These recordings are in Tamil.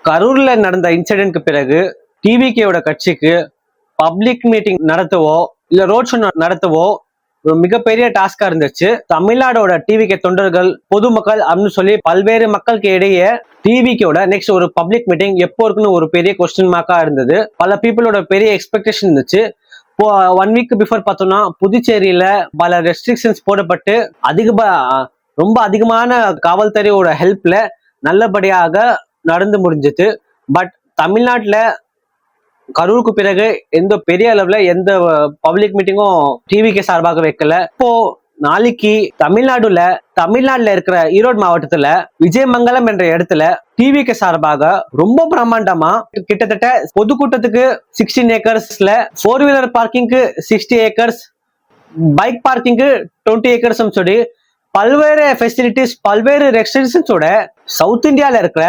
கரூர்ல நடந்த இன்சிடென்ட்க்கு பிறகு டிவிகேயோட கட்சிக்கு பப்ளிக் மீட்டிங் நடத்தவோ இல்ல ரோட் ஷோ நடத்தவோ ஒரு மிகப்பெரிய டாஸ்கா இருந்துச்சு. தமிழ்நாடோட டிவிகே தொண்டர்கள், பொதுமக்கள் அப்படின்னு சொல்லி பல்வேறு மக்களுக்கு இடையே டிவிகேயோட நெக்ஸ்ட் ஒரு பப்ளிக் மீட்டிங் எப்போ இருக்குன்னு ஒரு பெரிய கொஸ்டின் மார்க்கா இருந்தது. பல பீப்புளோட பெரிய எக்ஸ்பெக்டேஷன் இருந்துச்சு. இப்போ 1 வீக் பிஃபோர் பார்த்தோம்னா புதுச்சேரியில பல ரெஸ்ட்ரிக்ஷன்ஸ் போடப்பட்டு ரொம்ப அதிகமான காவல்துறையோட ஹெல்ப்ல நல்லபடியாக நடந்து முடிஞ்சது. பட் தமிழ்நாட்டுல கரூருக்கு பிறகு எந்த பெரிய அளவுல எந்த பப்ளிக் மீட்டிங்கும் டிவிகே சார்பாக வைக்கல. இப்போ நாளைக்கு தமிழ்நாடுல இருக்கிற ஈரோடு மாவட்டத்துல விஜயமங்கலம் என்ற இடத்துல டிவிகே சார்பாக ரொம்ப பிரம்மாண்டமா கிட்டத்தட்ட பொதுக்கூட்டத்துக்கு 16 ஏக்கர்ஸ்ல 4 வீலர் பார்க்கிங்க்கு 60 ஏக்கர்ஸ், பைக் பார்க்கிங்க்கு 20 ஏக்கர்ஸ் சொல்லி பல்வேறு ஃபெசிலிட்டிஸ், பல்வேறு ரெஸ்ட்ரிக்ஷன்ஸோட சவுத் இந்தியால இருக்கிற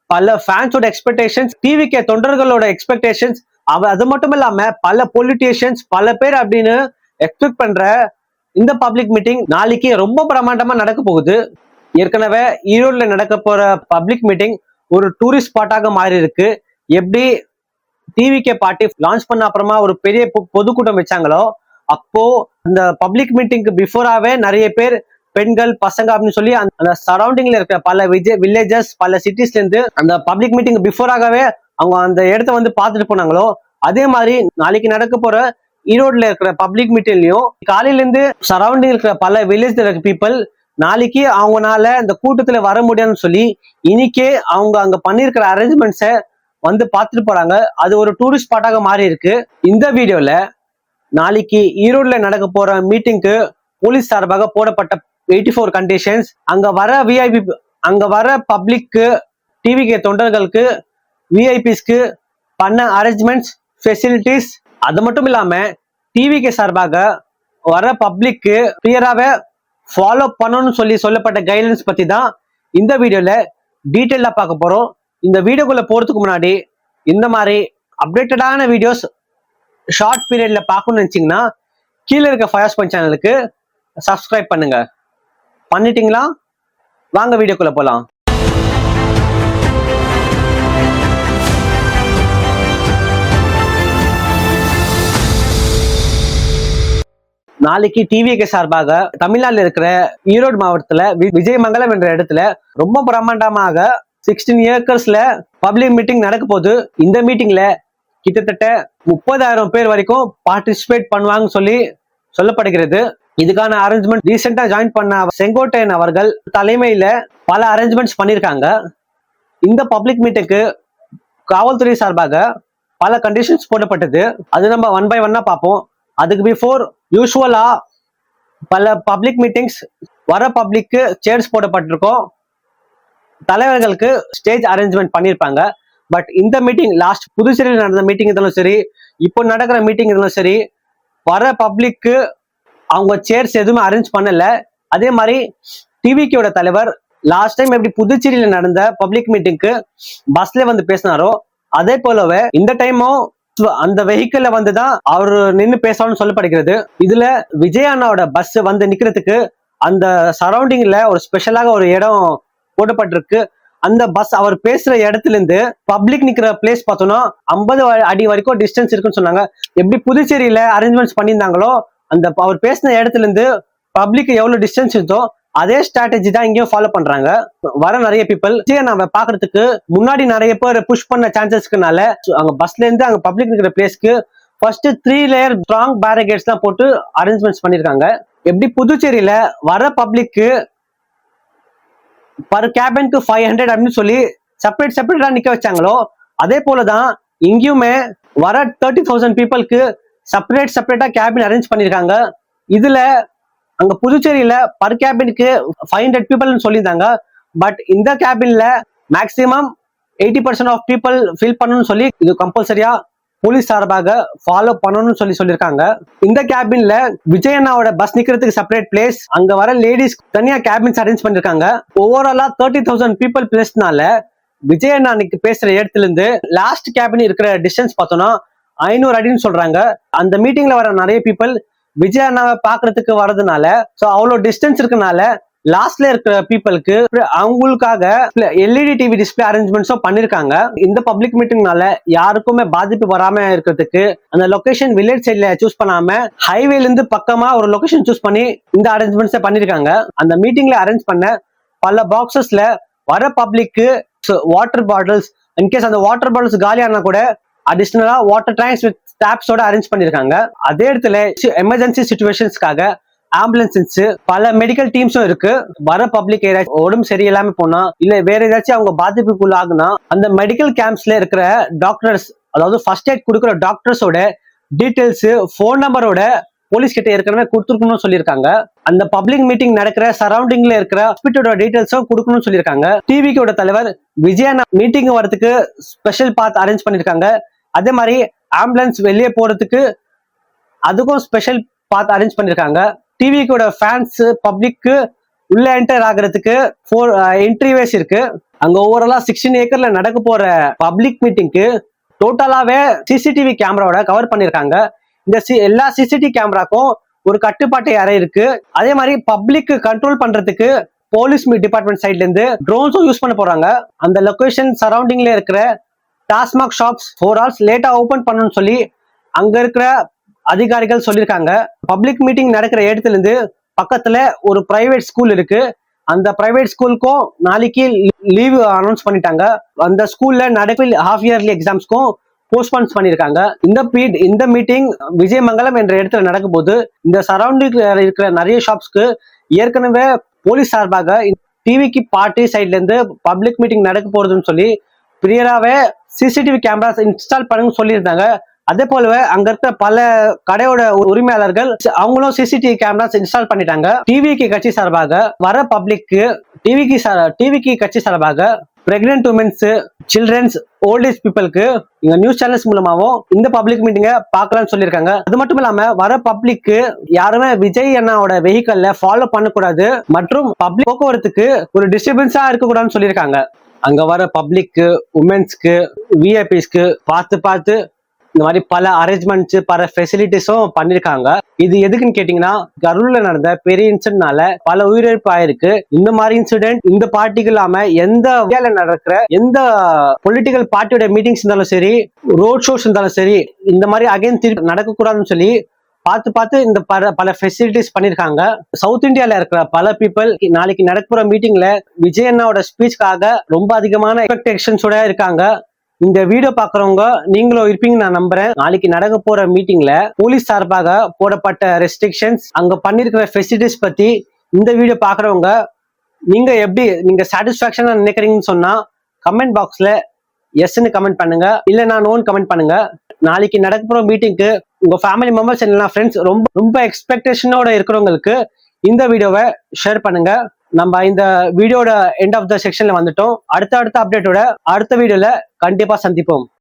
பல ஃபேன்ஸோட எக்ஸ்பெக்டேஷன்ஸ், டிவிகே தொண்டர்களோட எக்ஸ்பெக்டேஷன்ஸ், அது மட்டும் இல்லாம பல பொலிட்டிஷியன்ஸ், பல பேர் அப்படின்னு எக்ஸ்பெக்ட் பண்ற இந்த பப்ளிக் மீட்டிங் நாளைக்கு ரொம்ப பிரமாண்டமா நடக்க போகுது. ஏற்கனவே ஈரோடுல நடக்க போற பப்ளிக் மீட்டிங் ஒரு டூரிஸ்ட் ஸ்பாட்டாக மாறி இருக்கு. எப்படி டிவிகே பார்ட்டி லான்ச் பண்ண அப்புறமா ஒரு பெரிய பொதுக்கூட்டம் வச்சாங்களோ, அப்போ இந்த பப்ளிக் மீட்டிங்க்கு பிஃபோராவே நிறைய பேர் பெண்கள், பசங்க அப்படின்னு சொல்லி அந்த சரௌண்டிங்ல இருக்கிற பல வில்லேஜஸ், பல சிட்டிஸ்ல இருந்து அந்த பப்ளிக் மீட்டிங் பிஃபோராகவே அவங்க அந்த இடத்த வந்து பார்த்துட்டு போனாங்களோ, அதே மாதிரி நாளைக்கு நடக்க போற ஈரோடுல இருக்கிற பப்ளிக் மீட்டிங்லயும் காலையில இருந்து சரௌண்டிங் இருக்கிற பல வில்லேஜ்ல இருக்க பீப்புள் நாளைக்கு அவங்கனால இந்த கூட்டத்துல வர முடியாதுன்னு சொல்லி இன்னைக்கே அவங்க அங்க பண்ணிருக்கிற அரேஞ்ச்மெண்ட்ஸை வந்து பார்த்துட்டு போறாங்க. அது ஒரு டூரிஸ்ட் ஸ்பாட்டாக மாறி இருக்கு. இந்த வீடியோல நாளைக்கு ஈரோடுல நடக்க போற மீட்டிங்க்கு போலீஸ் சார்பாக போடப்பட்ட 84 கண்டிஷன்ஸ், அங்க வர விஐபி, அங்க வர பப்ளிக்கு, டிவிகே தொண்டர்களுக்கு, விஐபிஸ்க்கு பண்ண அரேஞ்ச்மெண்ட்ஸ், ஃபெசிலிட்டிஸ், அது மட்டும் இல்லாம டிவிகே சார்பாக வர பப்ளிக்கு கிளியராவே ஃபாலோ பண்ணணும்னு சொல்லப்பட்ட கைட்லைன்ஸ் பத்தி தான் இந்த வீடியோல டீட்டெயிலா பார்க்க போறோம். இந்த வீடியோக்குள்ள போறதுக்கு முன்னாடி இந்த மாதிரி அப்டேட்டடான வீடியோஸ் ஷார்ட் பீரியட்ல பார்க்கணும்னு நினைச்சீங்கன்னா கீழே இருக்க ஃபயர்ஸ் பாயிண்ட் சேனலுக்கு சப்ஸ்கிரைப் பண்ணுங்க. பண்ணிட்டீங்களா? வாங்க வீடியோக்குள்ள போலாம். நாளைக்கு டிவிகே சார்பாக தமிழ்நாட்டில் இருக்கிற ஈரோடு மாவட்டத்துல விஜயமங்கலம் என்ற இடத்துல ரொம்ப பிரம்மாண்டமாக 16 ஏக்கர்ஸ்ல பப்ளிக் மீட்டிங் நடக்க போகுது. இந்த மீட்டிங்ல கிட்டத்தட்ட 30,000 பேர் வரைக்கும் பார்ட்டிசிபேட் பண்ணுவாங்கன்னு சொல்லப்படுகிறது. இதுக்கான அரேஞ்ச்மெண்ட் ரீசெண்டா ஜாயின் பண்ண செங்கோட்டையன் அவர்கள் தலைமையில பல அரேஞ்ச்மெண்ட்ஸ் பண்ணிருக்காங்க. இந்த பப்ளிக் மீட்டுக்கு காவல்துறை சார்பாக பல கண்டிஷன்ஸ் போடப்பட்டது. அது நம்ம 1 by 1 பார்ப்போம். அதுக்கு பிஃபோர் யூஸ்வலா பல பப்ளிக் மீட்டிங்ஸ் வர பப்ளிக்கு சேர்ஸ் போடப்பட்டிருக்கோம், தலைவர்களுக்கு ஸ்டேஜ் அரேஞ்ச்மெண்ட் பண்ணியிருப்பாங்க. பட் இந்த மீட்டிங் லாஸ்ட் புதுச்சேரியில் நடந்த மீட்டிங் இருந்தாலும் சரி, இப்போ நடக்கிற மீட்டிங் இருந்தாலும் சரி, வர பப்ளிக்கு அவங்க சேர்ஸ் எதுவுமே அரேஞ்ச் பண்ணல. அதே மாதிரி டிவிகேயோட தலைவர் லாஸ்ட் டைம் எப்படி புதுச்சேரியில நடந்த பப்ளிக் மீட்டிங்க்கு பஸ்ல வந்து பேசினாரோ, அதே போலவே இந்த டைமும் அந்த வெஹிக்கிள்ல வந்துதான் அவரு நின்று பேசணும்னு சொல்லப்படுகிறது. இதுல விஜய் அண்ணாவோட பஸ் வந்து நிக்கிறதுக்கு அந்த சரௌண்டிங்ல ஒரு ஸ்பெஷலாக ஒரு இடம் போடப்பட்டிருக்கு. அந்த பஸ் அவர் பேசுற இடத்துல இருந்து பப்ளிக் நிக்கிற பிளேஸ் பார்த்தோம்னா 50 அடி வரைக்கும் டிஸ்டன்ஸ் இருக்குன்னு சொன்னாங்க. எப்படி புதுச்சேரியில அரேஞ்ச்மெண்ட்ஸ் பண்ணியிருந்தாங்களோ, அந்த அவர் பேசின இடத்துல இருந்து பப்ளிக் எவ்வளவு டிஸ்டன்ஸ் இருந்தோ அதே ஸ்ட்ராட்டஜி தான் இங்கேயும் ஃபாலோ பண்றாங்க. வர நிறைய பீப்புள் நம்ம பாக்குறதுக்கு முன்னாடி நிறைய பேர் புஷ் பண்ண சான்சஸ்க்குனால அங்க பஸ்ல இருந்து அங்க பப்ளிக் இருக்கிற பிளேஸ்க்கு ஃபர்ஸ்ட் 3 லேயர் ஸ்ட்ராங் பேரிகேட்ஸ் தான் போட்டு அரேஞ்ச்மெண்ட்ஸ் பண்ணிருக்காங்க. எப்படி புதுச்சேரியில வர பப்ளிக்கு பர் கேபினுக்கு 500 அப்படின்னு சொல்லி செப்பரேட்டா நிக்க வச்சாங்களோ, அதே போலதான் இங்கேயுமே வர 30,000 பீப்புளுக்கு செப்பரேட்டா கேபின் அரேஞ்ச் பண்ணிருக்காங்க. இதுல அங்க புதுச்சேரியில பர் கேபினுக்கு 500 பீப்புள்னு சொல்லியிருந்தாங்க. பட் இந்த கேபின்ல மேக்சிமம் 80% ஆஃப் பீப்புள் ஃபில் பண்ணணும்னு சொல்லி இது கம்பல்சரியா போலீஸ் சார்பாக ஃபாலோ பண்ணணும்னு சொல்லியிருக்காங்க. இந்த கேபின்ல விஜய் அண்ணாவோட பஸ் நிக்கிறதுக்கு செப்பரேட் பிளேஸ், அங்க வர லேடிஸ் தனியா கேபின்ஸ் அரேஞ்ச் பண்ணிருக்காங்க. ஓவராலா 30,000 பீப்புள் பிளேஸ்னால விஜய் அண்ணா பேசுற இடத்துல இருந்து லாஸ்ட் கேபின் இருக்கிற டிஸ்டன்ஸ் பார்த்தோம்னா 500 அடின்னு சொல்றாங்க. அந்த மீட்டிங்ல வர நிறைய பீப்புள் விஜய் அண்ணாவை பாக்குறதுக்கு வர்றதுனால அவ்வளவு டிஸ்டன்ஸ் இருக்கனால லாஸ்ட்ல இருக்கிற பீப்புளுக்கு அவங்களுக்காக எல்இடி டிவி டிஸ்பிளே அரேஞ்ச்மெண்ட்ஸும் பண்ணிருக்காங்க. இந்த பப்ளிக் மீட்டிங்னால யாருக்குமே பாதிப்பு வராம இருக்கிறதுக்கு அந்த லொகேஷன் வில்லேஜ் சைட்ல சூஸ் பண்ணாம ஹைவேல இருந்து பக்கமா ஒரு லொகேஷன் சூஸ் பண்ணி இந்த அரேஞ்ச்மெண்ட்ஸ் பண்ணிருக்காங்க. அந்த மீட்டிங்ல அரேஞ்ச் பண்ண பல பாக்ஸஸ்ல வர பப்ளிக்கு வாட்டர் பாட்டில்ஸ், இன்கேஸ் அந்த வாட்டர் பாட்டில்ஸ் காலியானா கூட அடிஷனலா வாட்டர் டேங்க்ஸ் வித் டேப்ஸோட அரேஞ்ச் பண்ணிருக்காங்க. அதே இடத்துல எமர்ஜென்சி சிச்சுவேஷன்ஸ்க்காக ஆம்புலன்ஸ், பல மெடிக்கல் டீம்ஸும் இருக்கு. வர பப்ளிக் ஏரியா உடம்பு சரியில்லாம போனா இல்ல வேற ஏதாச்சும் அவங்க பாதிப்புக்குள்ள ஆகுனா அந்த மெடிக்கல் கேம்ப்ஸ்ல இருக்கிற டாக்டர்ஸ், அதாவது ஃபர்ஸ்ட் எய்ட் கொடுக்குற டாக்டர்ஸோட டீடைல்ஸ், போன் நம்பரோட போலீஸ் கிட்ட ஏற்கனவே கொடுத்துருக்கணும்னு சொல்லியிருக்காங்க. அந்த பப்ளிக் மீட்டிங் நடக்கிற சரௌண்டிங்ல இருக்கிற ஹாஸ்பிட்டலோட டீடைல்ஸும் கொடுக்கணும்னு சொல்லியிருக்காங்க. டிவிக்கோட தலைவர் விஜயன் மீட்டிங் வரதுக்கு ஸ்பெஷல் பாத் அரேஞ்ச் பண்ணிருக்காங்க. அதே மாதிரி ஆம்புலன்ஸ் வெளியே போறதுக்கு அதுக்கும் ஸ்பெஷல் பாத் அரேஞ்ச் பண்ணிருக்காங்க. டிவிக்கோட ஃபேன்ஸ் பப்ளிக்கு உள்ள என்டர் ஆகிறதுக்கு 4 என்ட்ரிவேஸ் இருக்கு. அங்க ஓவராலா 16 ஏக்கர்ல நடக்க போற பப்ளிக் மீட்டிங்க்கு டோட்டலாவே சிசிடிவி கேமராவோட கவர் பண்ணிருக்காங்க. இந்த எல்லா சிசிடிவி கேமராக்கும் ஒரு கட்டுப்பாட்டு அறை இருக்கு. அதே மாதிரி பப்ளிக் கண்ட்ரோல் பண்றதுக்கு போலீஸ் டிபார்ட்மெண்ட் சைட்ல இருந்து ட்ரோன்ஸும் யூஸ் பண்ண போறாங்க. அந்த லொகேஷன் சரௌண்டிங்ல இருக்கிற டாஸ்மாக் ஷாப்ஸ் 4 hours லேட்டா ஓபன் பண்ணணும்னு சொல்லி அங்க இருக்கிற அதிகாரிகள் சொல்லியிருக்காங்க. பப்ளிக் மீட்டிங் நடக்கிற இடத்துல இருந்து பக்கத்துல ஒரு பிரைவேட் ஸ்கூல் இருக்கு. அந்த பிரைவேட் ஸ்கூலுக்கும் நாளைக்கு லீவ் அனௌன்ஸ் பண்ணிட்டாங்க. அந்த ஸ்கூல்ல நடக்கிற ஹாஃப் இயர்லி எக்ஸாம்ஸ்க்கும் போஸ்ட்போன் பண்ணிருக்காங்க. இந்த மீட்டிங் விஜயமங்கலம் என்ற இடத்துல நடக்கும் போது இந்த சரௌண்டிங்ல இருக்கிற நிறைய ஷாப்ஸ்க்கு ஏற்கனவே போலீஸ் சார்பாக டிவிக்கு பார்ட்டி சைட்ல இருந்து பப்ளிக் மீட்டிங் நடக்க போறதுன்னு சொல்லி பிரியராவே சிசிடிவி கேமராஸ் இன்ஸ்டால் பண்ணுங்க சொல்லியிருந்தாங்க. அதே போலவே அங்க இருக்க பல கடையோட உரிமையாளர்கள் அவங்களும் சிசிடிவி கேமராஸ் இன்ஸ்டால் பண்ணிட்டாங்க. டிவிக்கு கட்சி சார்பாக வர பப்ளிக்கு டிவிக்கு கட்சி சார்பாக pregnant women's, children's, old age பீப்புளுக்கு இங்க நியூஸ் சேனல்ஸ் மூலமாவும் இந்த பப்ளிக் மீட்டிங்க பார்க்கலாம்னு சொல்லியிருக்காங்க. அது மட்டும் இல்லாம வர பப்ளிக்கு யாருமே விஜய் அண்ணாவோட வெஹிக்கல்ல ஃபாலோ பண்ணக்கூடாது மற்றும் பப்ளிக் போக்குவரத்துக்கு ஒரு டிஸ்டர்பன்ஸா இருக்கக்கூடாதுன்னு சொல்லியிருக்காங்க. அங்க வர பப்ளிக்கு, உமன்ஸ்க்கு, விஐபிஸ்க்கு பார்த்து இந்த மாதிரி பல அரேஞ்ச்மெண்ட்ஸ், பல ஃபெசிலிட்டிஸும் பண்ணிருக்காங்க. இது எதுக்குன்னு கேட்டீங்கன்னா, கரூர்ல நடந்த பெரிய இன்சிடென்ட்னால பல உயிரிழப்பு ஆயிருக்கு. இந்த மாதிரி இன்சிடென்ட் இந்த பார்ட்டிக்கு இல்லாம எந்த வகையில நடக்கிற எந்த பொலிட்டிக்கல் பார்ட்டியோட மீட்டிங்ஸ் இருந்தாலும் சரி, ரோட் ஷோஸ் இருந்தாலும் சரி, இந்த மாதிரி அகைன் திருப்பி நடக்கக்கூடாதுன்னு சொல்லி பார்த்து இந்த பல ஃபெசிலிட்டிஸ் பண்ணிருக்காங்க. சவுத் இந்தியால இருக்கிற பல பீப்புள் நாளைக்கு நடக்கிற மீட்டிங்ல விஜய் அண்ணாவோட ஸ்பீச்காக ரொம்ப அதிகமான எக்ஸ்பெக்டேஷன்ஸோட இருக்காங்க. இந்த வீடியோ பாக்குறவங்க நீங்களும் இருப்பீங்க நான் நம்புறேன். நாளைக்கு நடக்க போற மீட்டிங்ல போலீஸ் சார்பாக போடப்பட்ட ரெஸ்ட்ரிக்ஷன்ஸ், அங்க பண்ணிருக்கிற ஃபெசிலிட்டிஸ் பத்தி இந்த வீடியோ பாக்குறவங்க நீங்க சாட்டிஸ்பாக்சனா நினைக்கிறீங்கன்னு சொன்னா கமெண்ட் பாக்ஸ்ல எஸ்ன்னு கமெண்ட் பண்ணுங்க, இல்ல நான் நோன் கமெண்ட் பண்ணுங்க. நாளைக்கு நடக்க போற மீட்டிங்க்கு உங்க ஃபேமிலி மெம்பர்ஸ் இல்லைன்னா ஃப்ரெண்ட்ஸ் ரொம்ப எக்ஸ்பெக்டேஷனோட இருக்கிறவங்களுக்கு இந்த வீடியோவை ஷேர் பண்ணுங்க. நம்ம இந்த வீடியோட எண்ட் ஆஃப் த செக்ஷன்ல வந்துட்டோம். அடுத்த அப்டேட்டோட அடுத்த வீடியோல கண்டிப்பா சந்திப்போம்.